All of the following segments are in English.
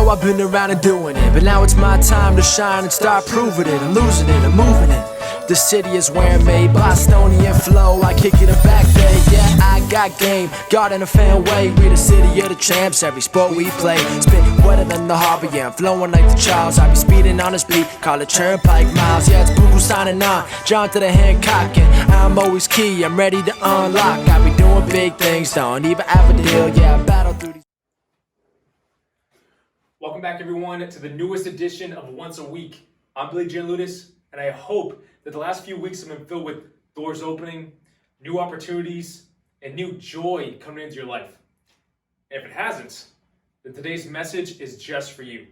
know I've been around and doing it, but now it's my time to shine and start proving it. I'm losing it, I'm moving it. The city is where I'm made, Bostonian flow, I kick it back there. Yeah, I got game, God in a fan way. We the city of the champs, every sport we play. Spit wetter than the harbor, yeah, I'm flowing like the Charles. I be speeding on this beat, call it Turnpike Miles. Yeah, it's Buku signing on, John to the Hancock, and I'm always key, I'm ready to unlock. I be doing big things, don't even have a deal, yeah, I battle through these. Welcome back, everyone, to the newest edition of Once a Week. I'm Billy Gianlutis, and I hope that the last few weeks have been filled with doors opening, new opportunities, and new joy coming into your life. And if it hasn't, then today's message is just for you.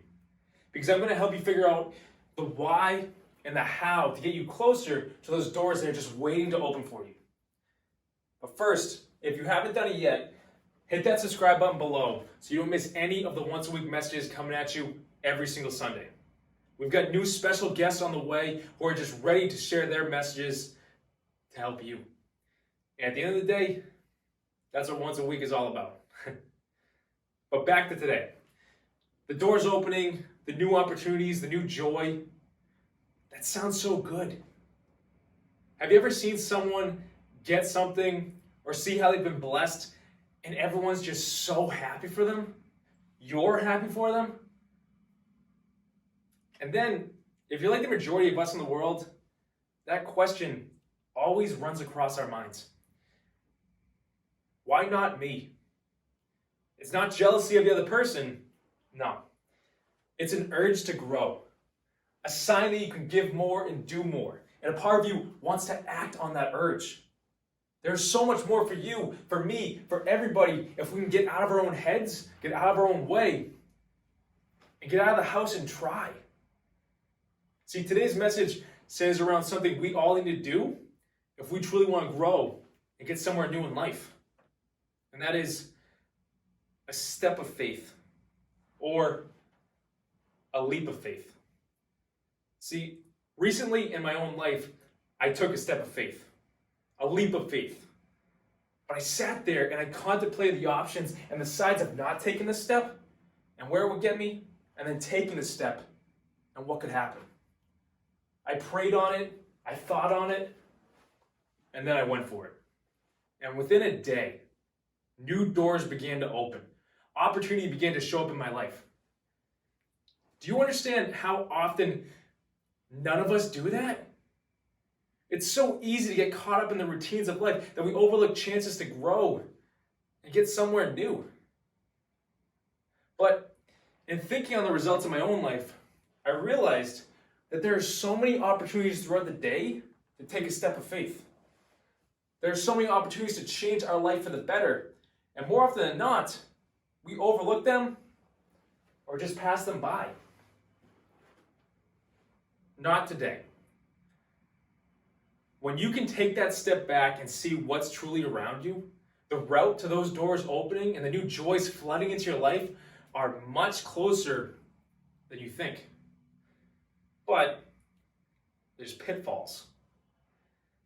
Because I'm going to help you figure out the why and the how to get you closer to those doors that are just waiting to open for you. But first, if you haven't done it yet, hit that subscribe button below so you don't miss any of the Once a Week messages coming at you every single Sunday. We've got new special guests on the way who are just ready to share their messages to help you. And at the end of the day, that's what Once a Week is all about. But back to today. The doors opening, the new opportunities, the new joy. That sounds so good. Have you ever seen someone get something or see how they've been blessed and everyone's just so happy for them? You're happy for them? And then, if you're like the majority of us in the world, that question always runs across our minds. Why not me? It's not jealousy of the other person. No. It's an urge to grow. A sign that you can give more and do more. And a part of you wants to act on that urge. There's so much more for you, for me, for everybody, if we can get out of our own heads, get out of our own way, and get out of the house and try. See, today's message centers around something we all need to do if we truly want to grow and get somewhere new in life. And that is a step of faith or a leap of faith. See, recently in my own life, I took a step of faith, a leap of faith. But I sat there and I contemplated the options and the sides of not taking the step and where it would get me, and then taking the step and what could happen. I prayed on it, I thought on it, and then I went for it. And within a day, new doors began to open. Opportunity began to show up in my life. Do you understand how often none of us do that? It's so easy to get caught up in the routines of life that we overlook chances to grow and get somewhere new. But in thinking on the results of my own life, I realized that there are so many opportunities throughout the day to take a step of faith. There are so many opportunities to change our life for the better. And more often than not, we overlook them or just pass them by. Not today. When you can take that step back and see what's truly around you, the route to those doors opening and the new joys flooding into your life are much closer than you think. But there's pitfalls.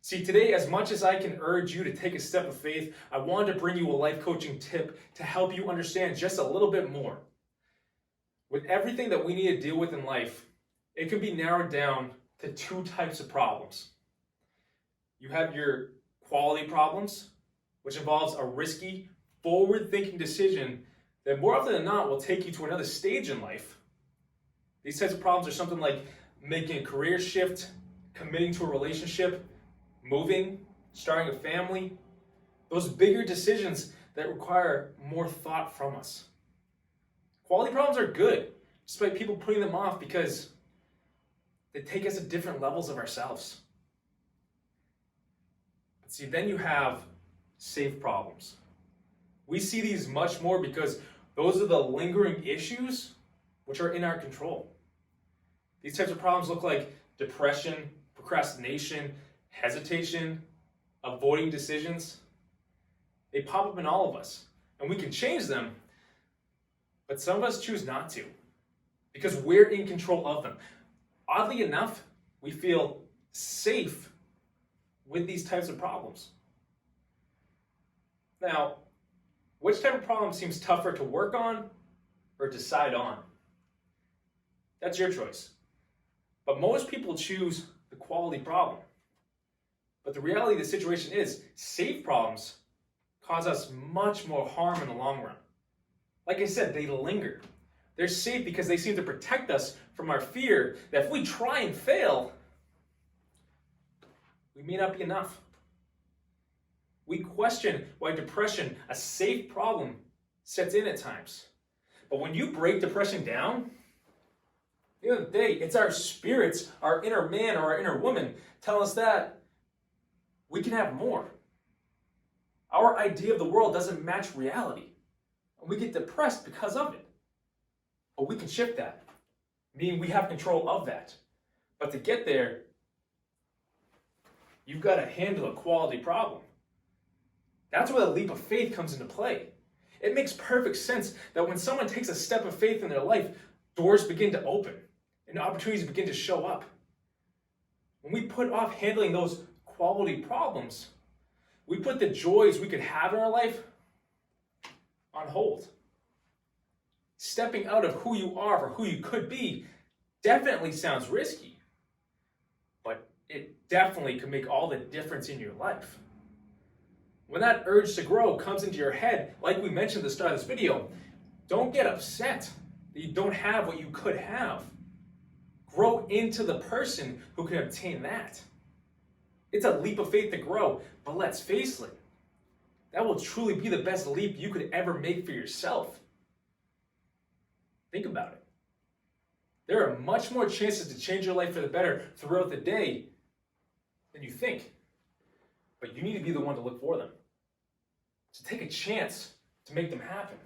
See, today, as much as I can urge you to take a step of faith, I wanted to bring you a life coaching tip to help you understand just a little bit more. With everything that we need to deal with in life, it can be narrowed down to two types of problems. You have your quality problems, which involves a risky, forward-thinking decision that more often than not will take you to another stage in life. These types of problems are something like making a career shift, committing to a relationship, moving, starting a family. Those bigger decisions that require more thought from us. Quality problems are good, despite people putting them off because they take us to different levels of ourselves. But see, then you have safe problems. We see these much more because those are the lingering issues which are in our control. These types of problems look like depression, procrastination, hesitation, avoiding decisions. They pop up in all of us, and we can change them, but some of us choose not to because we're in control of them. Oddly enough, we feel safe with these types of problems. Now, which type of problem seems tougher to work on or decide on? That's your choice. But most people choose the quality problem. But the reality of the situation is, safe problems cause us much more harm in the long run. Like I said, they linger. They're safe because they seem to protect us from our fear that if we try and fail, we may not be enough. We question why depression, a safe problem, sets in at times. But when you break depression down, at the end of the day, it's our spirits, our inner man or our inner woman, telling us that we can have more. Our idea of the world doesn't match reality. And we get depressed because of it. But we can shift that, meaning we have control of that. But to get there, you've got to handle a quality problem. That's where the leap of faith comes into play. It makes perfect sense that when someone takes a step of faith in their life, doors begin to open and opportunities begin to show up. When we put off handling those quality problems, we put the joys we could have in our life on hold. Stepping out of who you are or who you could be definitely sounds risky, but it definitely can make all the difference in your life. When that urge to grow comes into your head, like we mentioned at the start of this video, don't get upset that you don't have what you could have. Grow into the person who can obtain that. It's a leap of faith to grow, but let's face it, that will truly be the best leap you could ever make for yourself. Think about it. There are much more chances to change your life for the better throughout the day than you think. But you need to be the one to look for them. To take a chance to make them happen.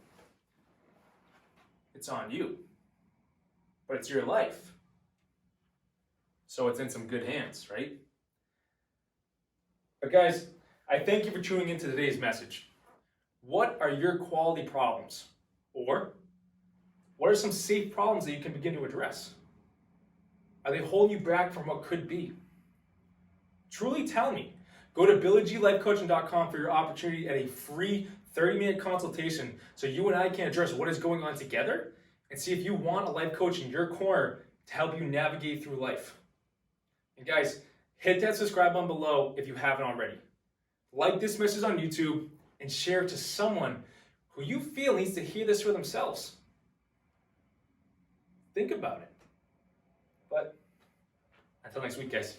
It's on you. But it's your life. So it's in some good hands, right? But guys, I thank you for tuning into today's message. What are your quality problems? Or what are some safe problems that you can begin to address? Are they holding you back from what could be? Truly tell me. Go to BillyGLifeCoaching.com for your opportunity at a free 30-minute consultation so you and I can address what is going on together and see if you want a life coach in your corner to help you navigate through life. And guys, hit that subscribe button below if you haven't already. Like this message on YouTube and share it to someone who you feel needs to hear this for themselves. Think about it. But until next week, guys.